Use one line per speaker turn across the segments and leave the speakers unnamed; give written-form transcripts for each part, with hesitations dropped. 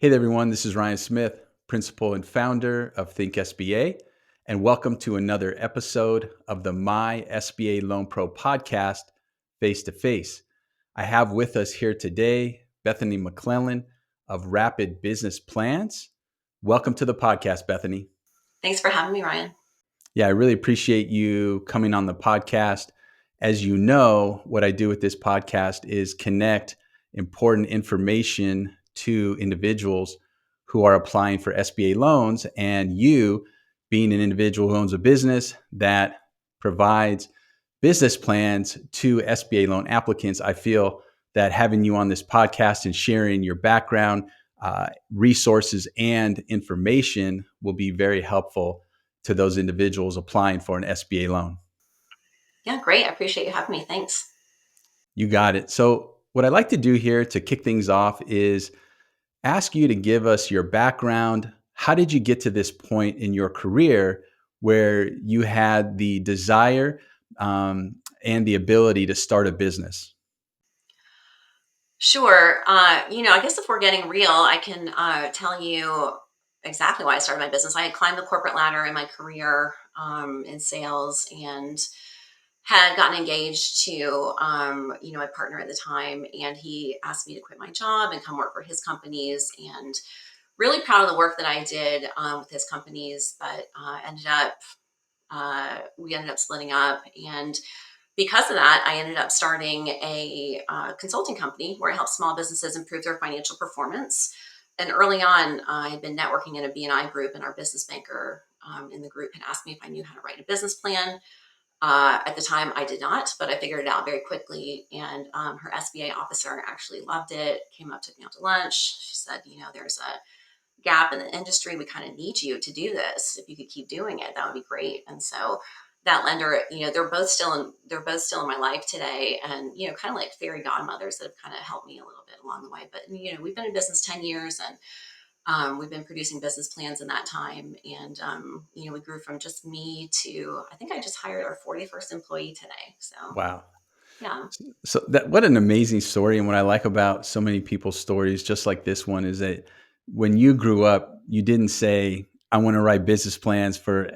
Hey there, everyone. This is Ryan Smith, principal and founder of ThinkSBA, and welcome to another episode of the My SBA Loan Pro podcast, Face to Face. I have with us here today Bethany McClellan of Rapid Business Plans. Welcome to the podcast, Bethany.
Thanks for having me, Ryan.
Yeah, I really appreciate you coming on the podcast. As you know, what I do with this podcast is connect important information to individuals who are applying for SBA loans. And you, being an individual who owns a business that provides business plans to SBA loan applicants, I feel that having you on this podcast and sharing your background, resources, and information will be very helpful to those individuals applying for an SBA loan.
Yeah, great. I appreciate you having me. Thanks.
You got it. So what I'd like to do here to kick things off is ask you to give us your background. How did you get to this point in your career where you had the desire and the ability to start a business?
Sure. I guess if we're getting real, I can tell you exactly why I started my business. I had climbed the corporate ladder in my career in sales and had gotten engaged to, my partner at the time. And he asked me to quit my job and come work for his companies. And really proud of the work that I did with his companies, but we ended up splitting up. And because of that, I ended up starting a consulting company where I help small businesses improve their financial performance. And early on, I had been networking in a BNI group, and our business banker in the group had asked me if I knew how to write a business plan. At the time, I did not, but I figured it out very quickly. And her SBA officer actually loved it, came up, took me out to lunch. She said, there's a gap in the industry. We kind of need you to do this. If you could keep doing it, that would be great. And so that lender, they're both still in my life today, and kind of like fairy godmothers that have kind of helped me a little bit along the way. But we've been in business 10 years, and we've been producing business plans in that time. And we grew from just me to, I think I just hired our 41st employee today. So
Wow.
yeah.
So what an amazing story. And what I like about so many people's stories, just like this one, is that when you grew up, you didn't say, I want to write business plans for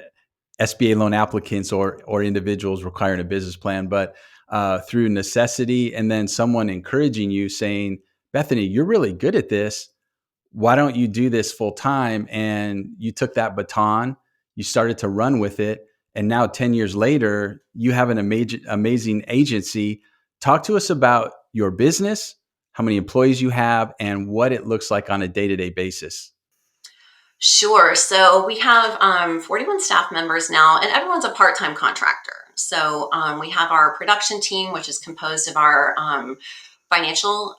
SBA loan applicants or individuals requiring a business plan, but through necessity, and then someone encouraging you saying, Bethany, you're really good at this. Why don't you do this full time? And you took that baton, you started to run with it. And now 10 years later, you have an amazing agency. Talk to us about your business, how many employees you have, and what it looks like on a day-to-day basis.
Sure. So we have 41 staff members now, and everyone's a part-time contractor. So we have our production team, which is composed of our financial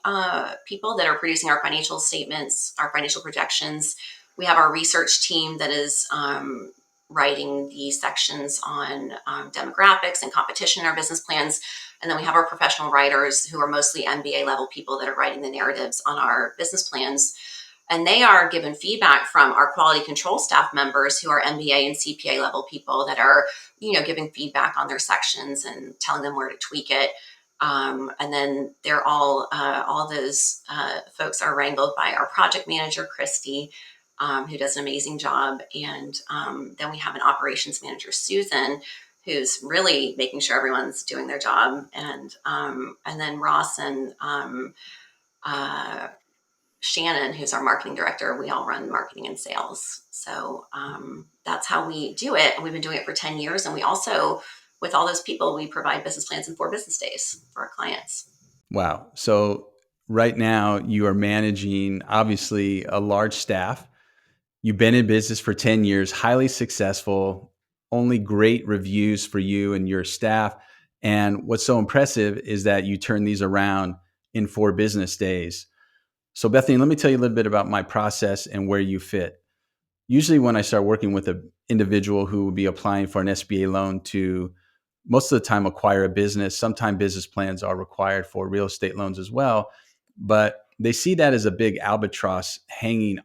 people that are producing our financial statements, our financial projections. We have our research team that is writing the sections on demographics and competition in our business plans. And then we have our professional writers who are mostly MBA level people that are writing the narratives on our business plans. And they are given feedback from our quality control staff members who are MBA and CPA level people that are, giving feedback on their sections and telling them where to tweak it. And then they're all those folks are wrangled by our project manager, Christy, who does an amazing job. And then we have an operations manager, Susan, who's really making sure everyone's doing their job. And then Ross and Shannon, who's our marketing director, we all run marketing and sales. So that's how we do it. And we've been doing it for 10 years. And we also, with all those people, we provide business plans in 4 business days for our clients.
Wow. So right now you are managing obviously a large staff. You've been in business for 10 years, highly successful, only great reviews for you and your staff. And what's so impressive is that you turn these around in 4 business days. So Bethany, let me tell you a little bit about my process and where you fit. Usually when I start working with an individual who will be applying for an SBA loan to most of the time acquire a business, sometimes business plans are required for real estate loans as well, but they see that as a big albatross hanging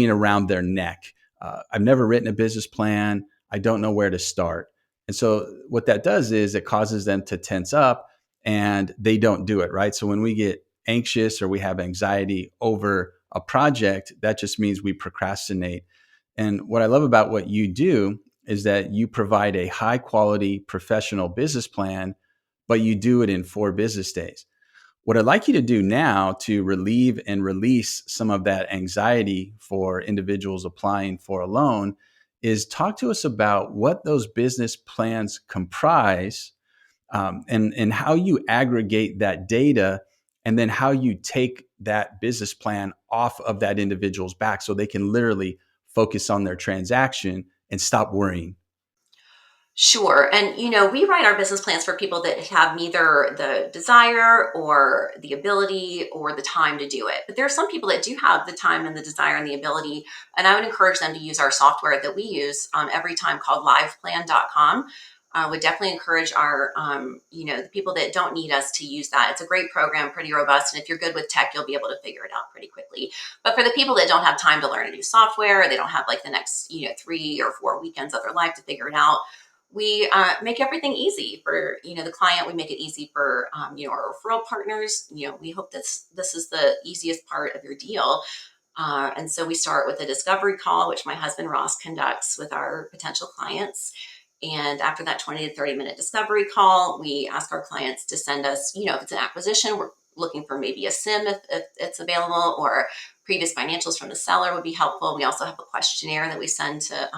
around their neck. I've never written a business plan. I don't know where to start. And so what that does is it causes them to tense up and they don't do it, right? So when we get anxious or we have anxiety over a project, that just means we procrastinate. And what I love about what you do is that you provide a high quality professional business plan, but you do it in 4 business days. What I'd like you to do now to relieve and release some of that anxiety for individuals applying for a loan is talk to us about what those business plans comprise, and how you aggregate that data, and then how you take that business plan off of that individual's back so they can literally focus on their transaction and stop worrying.
Sure. And, we write our business plans for people that have neither the desire or the ability or the time to do it. But there are some people that do have the time and the desire and the ability. And I would encourage them to use our software that we use every time, called liveplan.com. I would definitely encourage the people that don't need us to use that. It's a great program, pretty robust. And if you're good with tech, you'll be able to figure it out pretty quickly. But for the people that don't have time to learn a new software, or they don't have like the next, 3 or 4 weekends of their life to figure it out, we make everything easy for the client. We make it easy for our referral partners. We hope this is the easiest part of your deal. And so we start with a discovery call, which my husband Ross conducts with our potential clients. And after that 20 to 30-minute discovery call, we ask our clients to send us, if it's an acquisition, we're looking for maybe a SIM if it's available, or previous financials from the seller would be helpful. We also have a questionnaire that we send to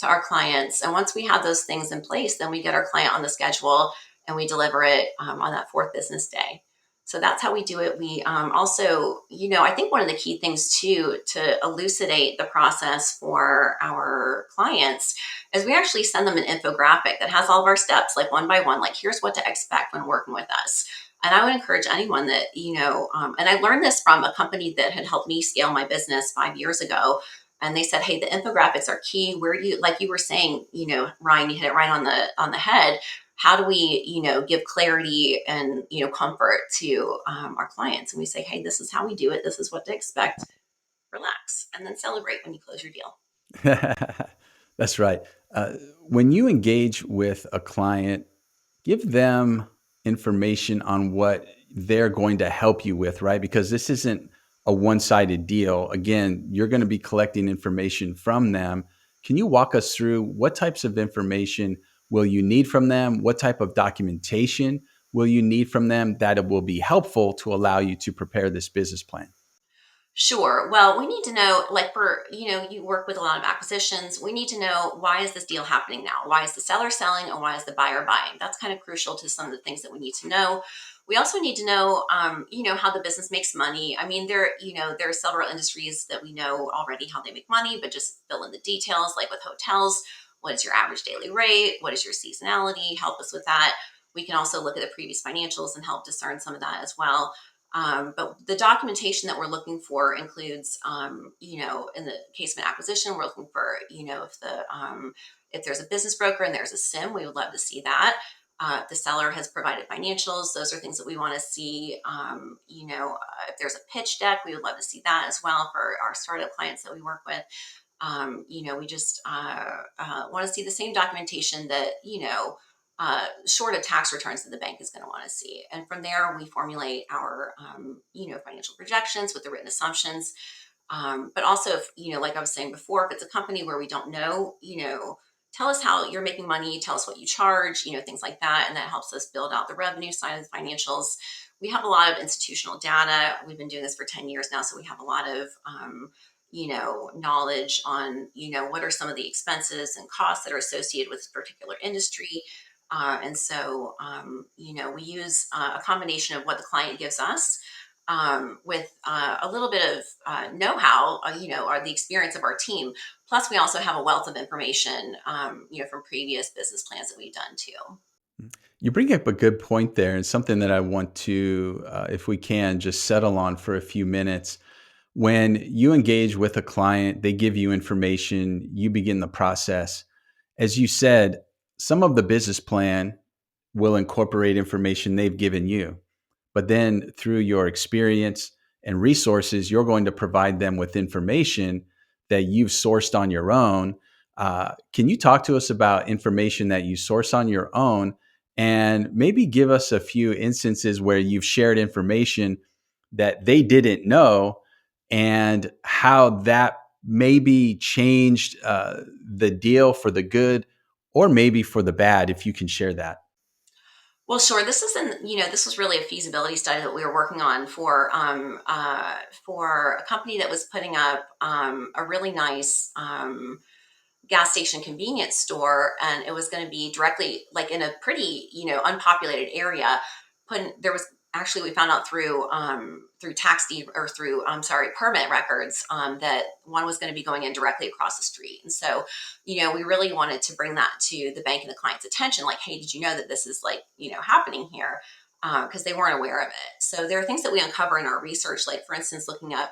our clients. And once we have those things in place, then we get our client on the schedule and we deliver it on that 4th business day. So that's how we do it. We also, I think one of the key things too, to elucidate the process for our clients, is we actually send them an infographic that has all of our steps, like one by one, like here's what to expect when working with us. And I would encourage anyone that, and I learned this from a company that had helped me scale my business 5 years ago. And they said, hey, the infographics are key. Where do you, like you were saying, Ryan, you hit it right on the head. How do we, give clarity and, comfort to our clients? And we say, hey, this is how we do it. This is what to expect. Relax, and then celebrate when you close your deal.
That's right. When you engage with a client, give them information on what they're going to help you with, right? Because this isn't a one-sided deal. Again, you're going to be collecting information from them. Can you walk us through what types of information will you need from them? What type of documentation will you need from them that it will be helpful to allow you to prepare this business plan?
Sure. Well, we need to know, like for, you work with a lot of acquisitions. We need to know, why is this deal happening now? Why is the seller selling and why is the buyer buying? That's kind of crucial to some of the things that we need to know. We also need to know, how the business makes money. I mean, there are several industries that we know already how they make money, but just fill in the details, like with hotels. What is your average daily rate? What is your seasonality? Help us with that. We can also look at the previous financials and help discern some of that as well. But the documentation that we're looking for includes, in the case of an acquisition, we're looking for, if there's a business broker and there's a SIM, we would love to see that. The seller has provided financials. Those are things that we want to see. If there's a pitch deck, we would love to see that as well for our startup clients that we work with. We just want to see the same documentation that, short of tax returns that the bank is going to want to see. And from there, we formulate our, financial projections with the written assumptions. But also, if, like I was saying before, if it's a company where we don't know, tell us how you're making money, tell us what you charge, things like that. And that helps us build out the revenue side of the financials. We have a lot of institutional data. We've been doing this for 10 years now. So we have a lot of, knowledge on, what are some of the expenses and costs that are associated with this particular industry. And so, we use a combination of what the client gives us, with a little bit of know-how, or the experience of our team. Plus, we also have a wealth of information, from previous business plans that we've done too.
You bring up a good point there, and something that I want to, if we can, just settle on for a few minutes. When you engage with a client, they give you information, you begin the process. As you said, some of the business plan will incorporate information they've given you. But then through your experience and resources, you're going to provide them with information that you've sourced on your own. Can you talk to us about information that you source on your own, and maybe give us a few instances where you've shared information that they didn't know, and how that maybe changed the deal for the good or maybe for the bad, if you can share that.
Well, sure. This was really a feasibility study that we were working on for a company that was putting up a really nice gas station convenience store, and it was going to be directly like in a pretty unpopulated area. There was actually, we found out through tax deed, or through permit records, that one was going to be going in directly across the street. And so we really wanted to bring that to the bank and the client's attention, like, hey, did you know that this is like happening here? Because they weren't aware of it. So there are things that we uncover in our research, like for instance looking up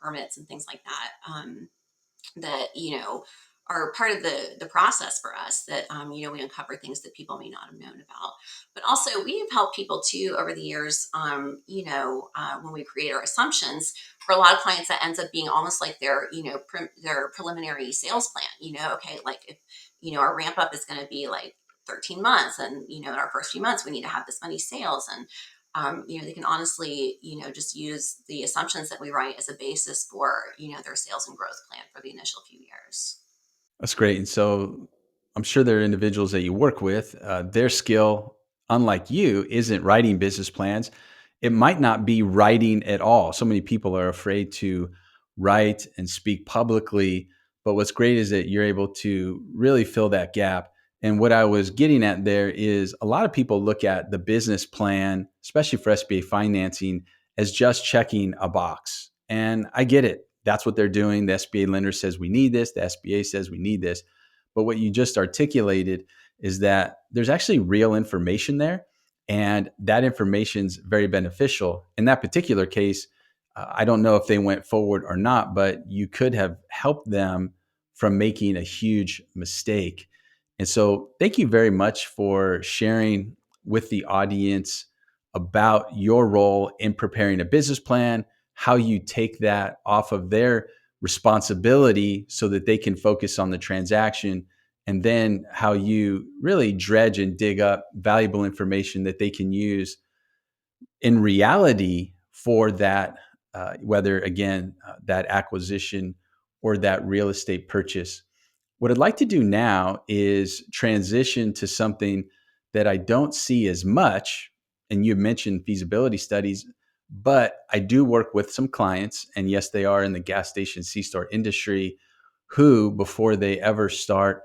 permits and things like that, that are part of the process for us, that we uncover things that people may not have known about. But also we have helped people too over the years, when we create our assumptions. For a lot of clients, that ends up being almost like their their preliminary sales plan. Okay, like if our ramp up is going to be like 13 months, and in our first few months we need to have this many sales, and they can honestly, just use the assumptions that we write as a basis for, their sales and growth plan for the initial few years.
That's great. And so I'm sure there are individuals that you work with, their skill, unlike you, isn't writing business plans. It might not be writing at all. So many people are afraid to write and speak publicly. But what's great is that you're able to really fill that gap. And what I was getting at there is a lot of people look at the business plan, especially for SBA financing, as just checking a box. And I get it. That's what they're doing. The SBA lender says we need this. The SBA says we need this. But what you just articulated is that there's actually real information there. And that information is very beneficial. In that particular case, I don't know if they went forward or not, but you could have helped them from making a huge mistake. And so, thank you very much for sharing with the audience about your role in preparing a business plan, how you take that off of their responsibility so that they can focus on the transaction, and then how you really dredge and dig up valuable information that they can use in reality for that, whether again, that acquisition or that real estate purchase. What I'd like to do now is transition to something that I don't see as much. And you mentioned feasibility studies, but I do work with some clients, and yes, they are in the gas station C-store industry, who, before they ever start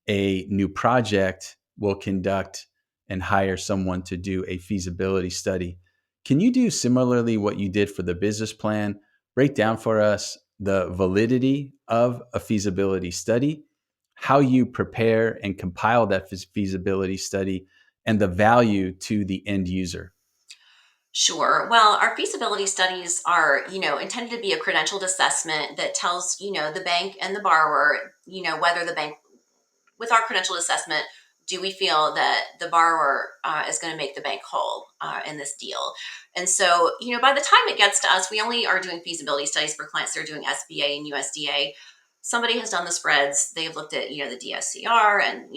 a new project, will conduct and hire someone to do a feasibility study. Can you do similarly what you did for the business plan? Break down for us the validity of a feasibility study, how you prepare and compile that feasibility study, and the value to the end user.
Sure. Well, our feasibility studies are, intended to be a credentialed assessment that tells, the bank and the borrower, whether the bank, with our credentialed assessment, do we feel that the borrower is going to make the bank whole in this deal? And so, by the time it gets to us, we only are doing feasibility studies for clients that are doing SBA and USDA. Somebody has done the spreads. They've looked at, the DSCR, and,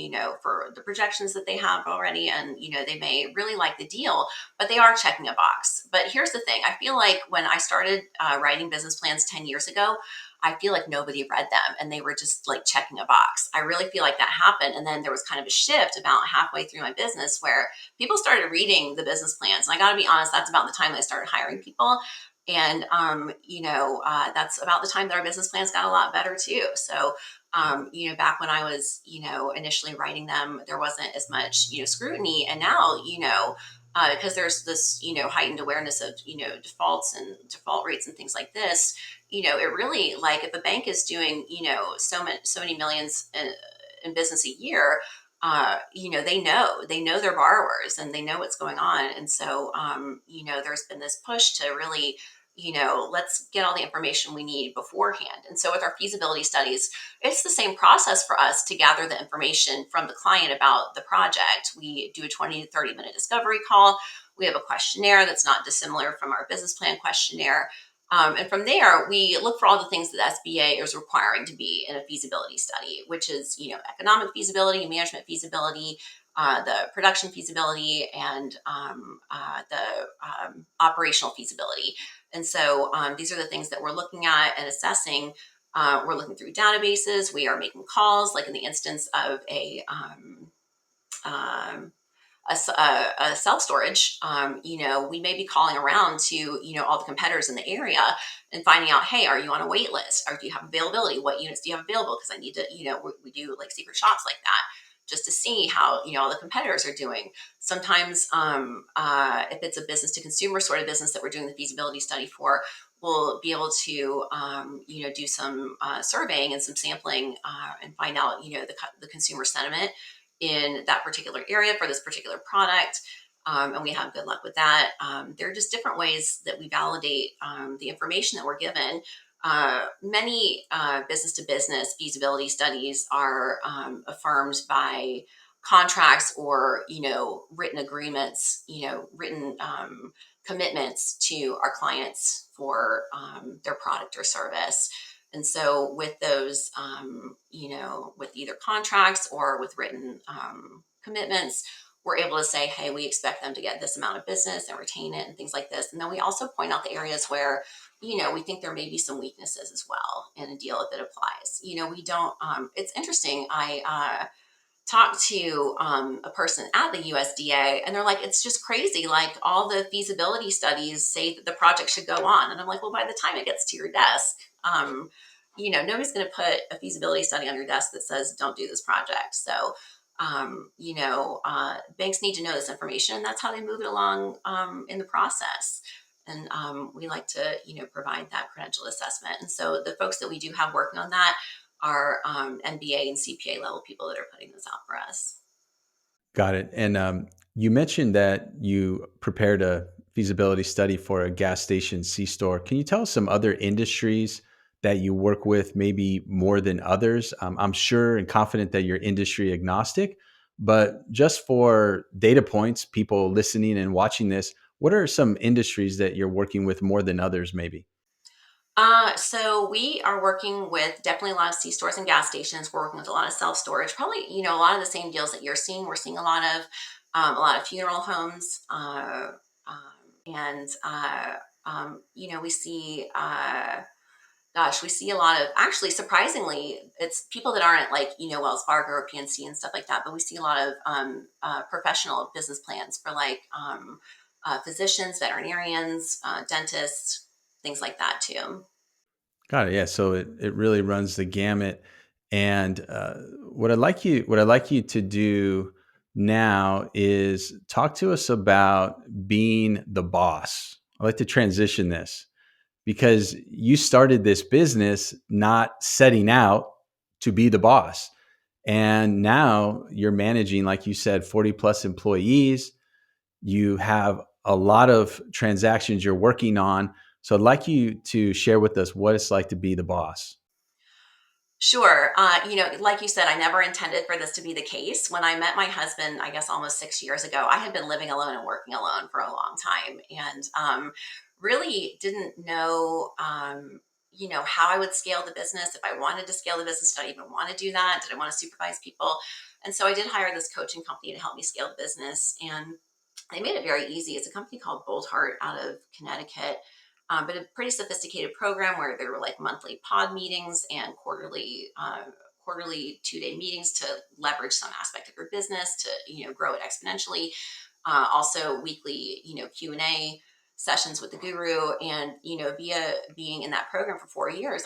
for the projections that they have already. And, they may really like the deal, but they are checking a box. But here's the thing. I feel like when I started writing business plans 10 years ago, I feel like nobody read them and they were just like checking a box. I really feel like that happened. And then there was kind of a shift about halfway through my business where people started reading the business plans. And I got to be honest, that's about the time I started hiring people. And, that's about the time that our business plans got a lot better too. So, back when I was, initially writing them, there wasn't as much, scrutiny. And now, because there's this, heightened awareness of, defaults and default rates and things like this, it really, like, if a bank is doing, so many millions in business a year, they know their borrowers and they know what's going on. And so, there's been this push to really, let's get all the information we need beforehand. And so with our feasibility studies, it's the same process for us to gather the information from the client about the project. We do a 20 to 30-minute discovery call. We have a questionnaire that's not dissimilar from our business plan questionnaire. And from there, we look for all the things that SBA is requiring to be in a feasibility study, which is, economic feasibility, management feasibility, the production feasibility, and the operational feasibility. And so these are the things that we're looking at and assessing. We're looking through databases. We are making calls, like in the instance of um, a self-storage, we may be calling around to, all the competitors in the area and finding out, hey, are you on a wait list? Or do you have availability? What units do you have available? Because I need to, we do like secret shops like that just to see how, all the competitors are doing. Sometimes if it's a business to consumer sort of business that we're doing the feasibility study for, we'll be able to, do some surveying and some sampling and find out, the consumer sentiment in that particular area for this particular product. And we have good luck with that. There are just different ways that we validate the information that we're given. Many business to business feasibility studies are affirmed by contracts or written agreements, written commitments to our clients for their product or service. And so with those, with either contracts or with written commitments, we're able to say, hey, we expect them to get this amount of business and retain it and things like this. And then we also point out the areas where, we think there may be some weaknesses as well in a deal if it applies. We don't, it's interesting. I talked to a person at the USDA and they're like, it's just crazy. Like all the feasibility studies say that the project should go on. And I'm like, well, by the time it gets to your desk, nobody's going to put a feasibility study on your desk that says, don't do this project. So, banks need to know this information. That's how they move it along in the process. And we like to, provide that credential assessment. And so the folks that we do have working on that are MBA and CPA level people that are putting this out for us.
Got it. And you mentioned that you prepared a feasibility study for a gas station C-store. Can you tell us some other industries that you work with, maybe more than others? I'm sure and confident that you're industry agnostic, but just for data points, people listening and watching this, what are some industries that you're working with more than others, maybe?
So we are working with definitely a lot of C stores and gas stations. We're working with a lot of self storage. Probably, a lot of the same deals that you're seeing. We're seeing a lot of funeral homes, and we see. We see a lot of, actually, surprisingly, it's people that aren't like, Wells Fargo or PNC and stuff like that, but we see a lot of professional business plans for like physicians, veterinarians, dentists, things like that too.
Got it. Yeah. So it really runs the gamut. And what I'd like you to do now is talk to us about being the boss. I like to transition this because you started this business not setting out to be the boss. And now you're managing, like you said, 40 plus employees. You have a lot of transactions you're working on. So I'd like you to share with us what it's like to be the boss.
Sure. Like you said, I never intended for this to be the case. When I met my husband, I guess almost 6 years ago, I had been living alone and working alone for a long time and really didn't know, how I would scale the business. If I wanted to scale the business, did I even want to do that? Did I want to supervise people? And so I did hire this coaching company to help me scale the business. And they made it very easy. It's a company called Bold Heart out of Connecticut, but a pretty sophisticated program where there were like monthly pod meetings and quarterly 2-day meetings to leverage some aspect of your business to grow it exponentially. Also weekly Q&A sessions with the guru, and via being in that program for 4 years,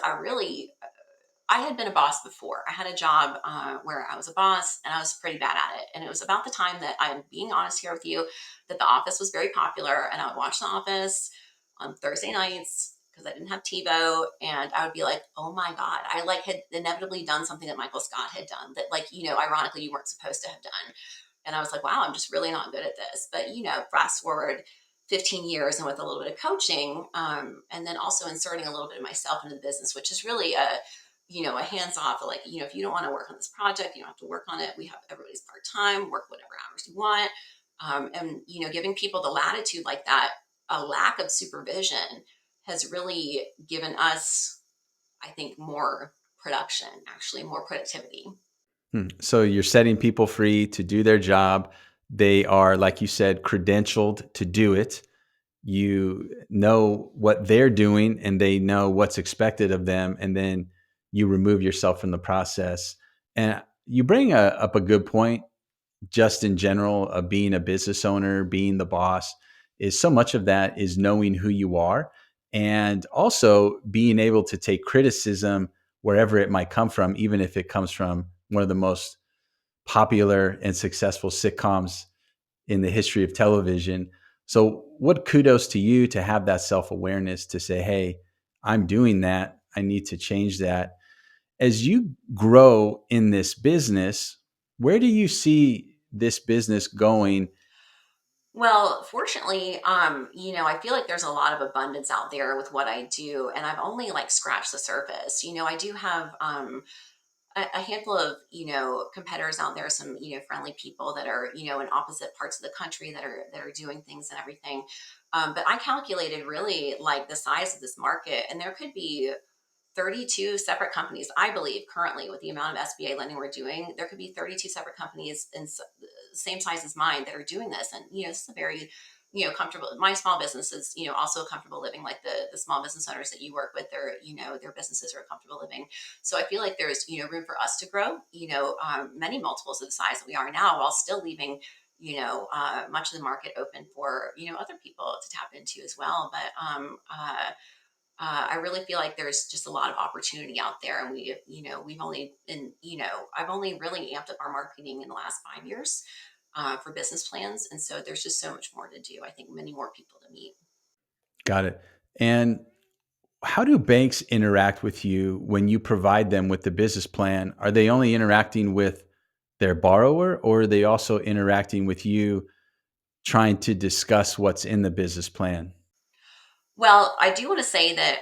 I had been a boss before. I had a job where I was a boss and I was pretty bad at it. And it was about the time that, I'm being honest here with you, that The Office was very popular. And I would watch The Office on Thursday nights because I didn't have TiVo. And I would be like, oh my God, I like had inevitably done something that Michael Scott had done that, like, ironically, you weren't supposed to have done. And I was like, wow, I'm just really not good at this. But, fast forward 15 years and with a little bit of coaching, and then also inserting a little bit of myself into the business, which is really a hands off, like, if you don't want to work on this project, you don't have to work on it. We have everybody's part time, work whatever hours you want. And, giving people the latitude like that, a lack of supervision has really given us, I think, more production, actually, more productivity.
So you're setting people free to do their job. They are, like you said, credentialed to do it. you know what they're doing and they know what's expected of them, and then you remove yourself from the process. And you bring up a good point, just in general, of being a business owner, being the boss, is so much of that is knowing who you are, and also being able to take criticism wherever it might come from, even if it comes from one of the most popular and successful sitcoms in the history of television. So, what kudos to you to have that self awareness to say, hey, I'm doing that. I need to change that. As you grow in this business, where do you see this business going?
Well, fortunately, I feel like there's a lot of abundance out there with what I do, and I've only like scratched the surface. I do have a handful of competitors out there, some friendly people that are in opposite parts of the country that are doing things and everything. But I calculated really like the size of this market, and there could be 32 separate companies, I believe, currently with the amount of SBA lending we're doing. There could be 32 separate companies in the same size as mine that are doing this. And, this is a very, comfortable, my small business is, also comfortable living, like the small business owners that you work with, their businesses are comfortable living. So I feel like there's, room for us to grow, many multiples of the size that we are now, while still leaving, much of the market open for, other people to tap into as well. But I really feel like there's just a lot of opportunity out there, and we've only been, I've only really amped up our marketing in the last 5 years for business plans, and so there's just so much more to do. I think many more people to meet.
Got it. And how do banks interact with you when you provide them with the business plan? Are they only interacting with their borrower, or are they also interacting with you trying to discuss what's in the business plan?
Well, I do want to say that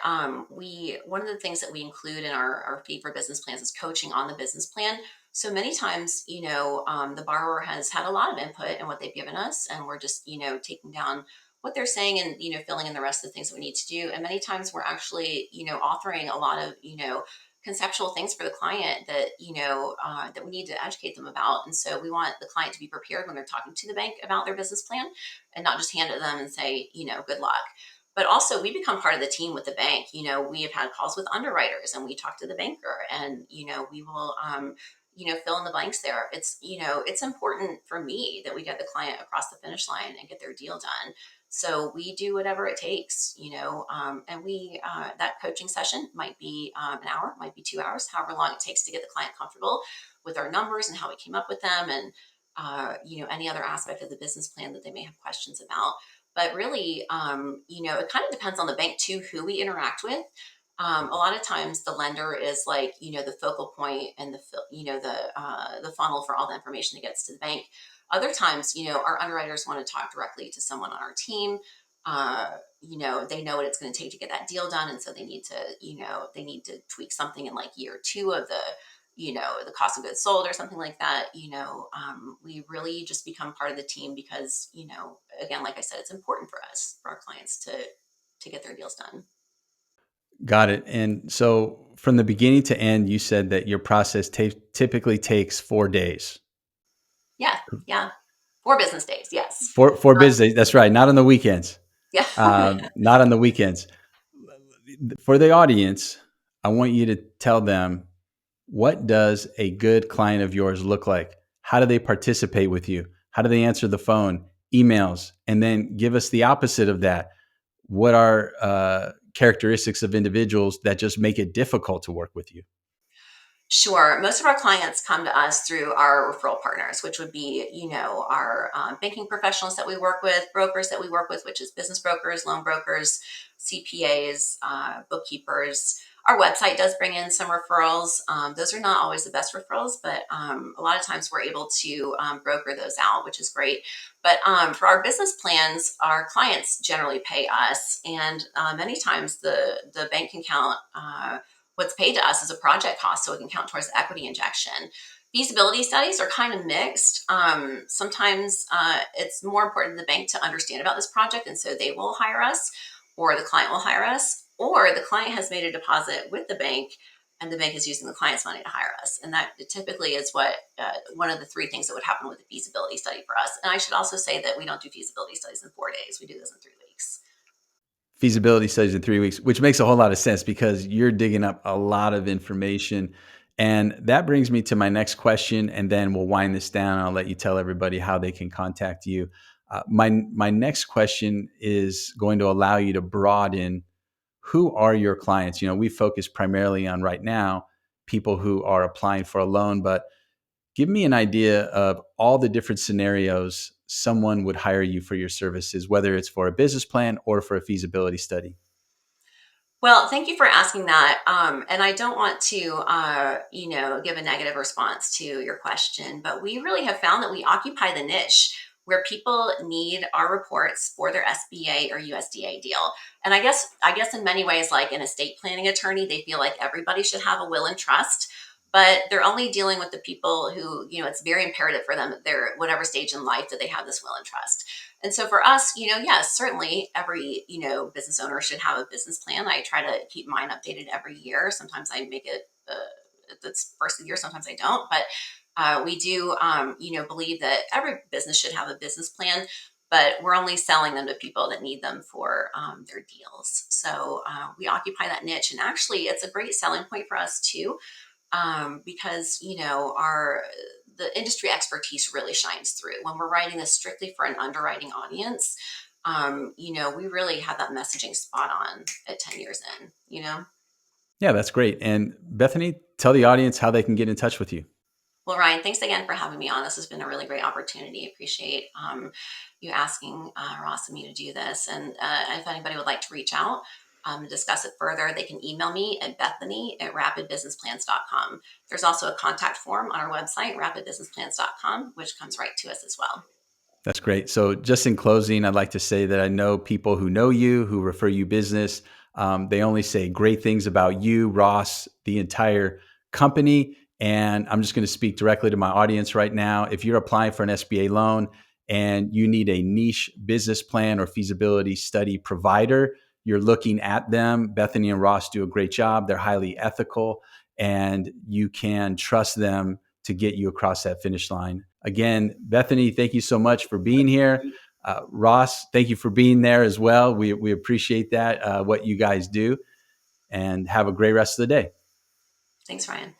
we one of the things that we include in our fee for business plans is coaching on the business plan. So many times, the borrower has had a lot of input in what they've given us, and we're just taking down what they're saying and filling in the rest of the things that we need to do. And many times, we're actually authoring a lot of conceptual things for the client that that we need to educate them about. And so we want the client to be prepared when they're talking to the bank about their business plan, and not just hand it to them and say good luck. But also, we become part of the team with the bank. We have had calls with underwriters, and we talk to the banker, and we will fill in the blanks there. It's important for me that we get the client across the finish line and get their deal done. So we do whatever it takes, and we that coaching session might be an hour, might be 2 hours, however long it takes to get the client comfortable with our numbers and how we came up with them, and any other aspect of the business plan that they may have questions about. But really, it kind of depends on the bank too, who we interact with. A lot of times, the lender is like, the focal point and the funnel for all the information that gets to the bank. Other times, our underwriters want to talk directly to someone on our team. They know what it's going to take to get that deal done, and so they need to tweak something in like year two of the cost of goods sold or something like that. We really just become part of the team because, again, like I said, it's important for us, for our clients to get their deals done.
Got it. And so from the beginning to end, you said that your process typically takes 4 days.
Yeah, yeah. 4 business days, yes.
Four business days. That's right. Not on the weekends.
Yeah.
Not on the weekends. For the audience, I want you to tell them, what does a good client of yours look like? How do they participate with you? How do they answer the phone, emails? And then give us the opposite of that. What are characteristics of individuals that just make it difficult to work with you?
Sure. Most of our clients come to us through our referral partners, which would be, our banking professionals that we work with, brokers that we work with, which is business brokers, loan brokers, CPAs, bookkeepers. Our website does bring in some referrals. Those are not always the best referrals, but a lot of times we're able to broker those out, which is great. But for our business plans, our clients generally pay us, and many times the bank can count what's paid to us as a project cost, so it can count towards the equity injection. Feasibility studies are kind of mixed. Sometimes it's more important to the bank to understand about this project, and so they will hire us, or the client will hire us, or the client has made a deposit with the bank, and the bank is using the client's money to hire us. And that typically is what one of the three things that would happen with a feasibility study for us. And I should also say that we don't do feasibility studies in 4 days. We do this in 3 weeks.
Feasibility studies in 3 weeks, which makes a whole lot of sense because you're digging up a lot of information. And that brings me to my next question, and then we'll wind this down. I'll let you tell everybody how they can contact you. My next question is going to allow you to broaden who are your clients. We focus primarily on right now people who are applying for a loan, but give me an idea of all the different scenarios someone would hire you for your services, whether it's for a business plan or for a feasibility study.
Well, thank you for asking that. And I don't want to, give a negative response to your question, but we really have found that we occupy the niche where people need our reports for their SBA or USDA deal. And I guess in many ways, like an estate planning attorney, they feel like everybody should have a will and trust, but they're only dealing with the people who, it's very imperative for them at their whatever stage in life that they have this will and trust. And so for us, yes, certainly every, business owner should have a business plan. I try to keep mine updated every year. Sometimes I make it at the first of the year, sometimes I don't. But we do, believe that every business should have a business plan, but we're only selling them to people that need them for their deals. So we occupy that niche. And actually, it's a great selling point for us too, because our the industry expertise really shines through when we're writing this strictly for an underwriting audience. We really have that messaging spot on at 10 years in.
Yeah, that's great. And Bethany, tell the audience how they can get in touch with you.
Well, Ryan, thanks again for having me on. This has been a really great opportunity. Appreciate you asking Ross and me to do this. And if anybody would like to reach out and discuss it further, they can email me at bethany@rapidbusinessplans.com. There's also a contact form on our website, rapidbusinessplans.com, which comes right to us as well.
That's great. So, just in closing, I'd like to say that I know people who know you, who refer you business. They only say great things about you, Ross, the entire company. And I'm just going to speak directly to my audience right now. If you're applying for an SBA loan and you need a niche business plan or feasibility study provider, you're looking at them. Bethany and Ross do a great job. They're highly ethical, and you can trust them to get you across that finish line. Again, Bethany, thank you so much for being here. Ross, thank you for being there as well. We appreciate that, what you guys do, and have a great rest of the day.
Thanks, Ryan.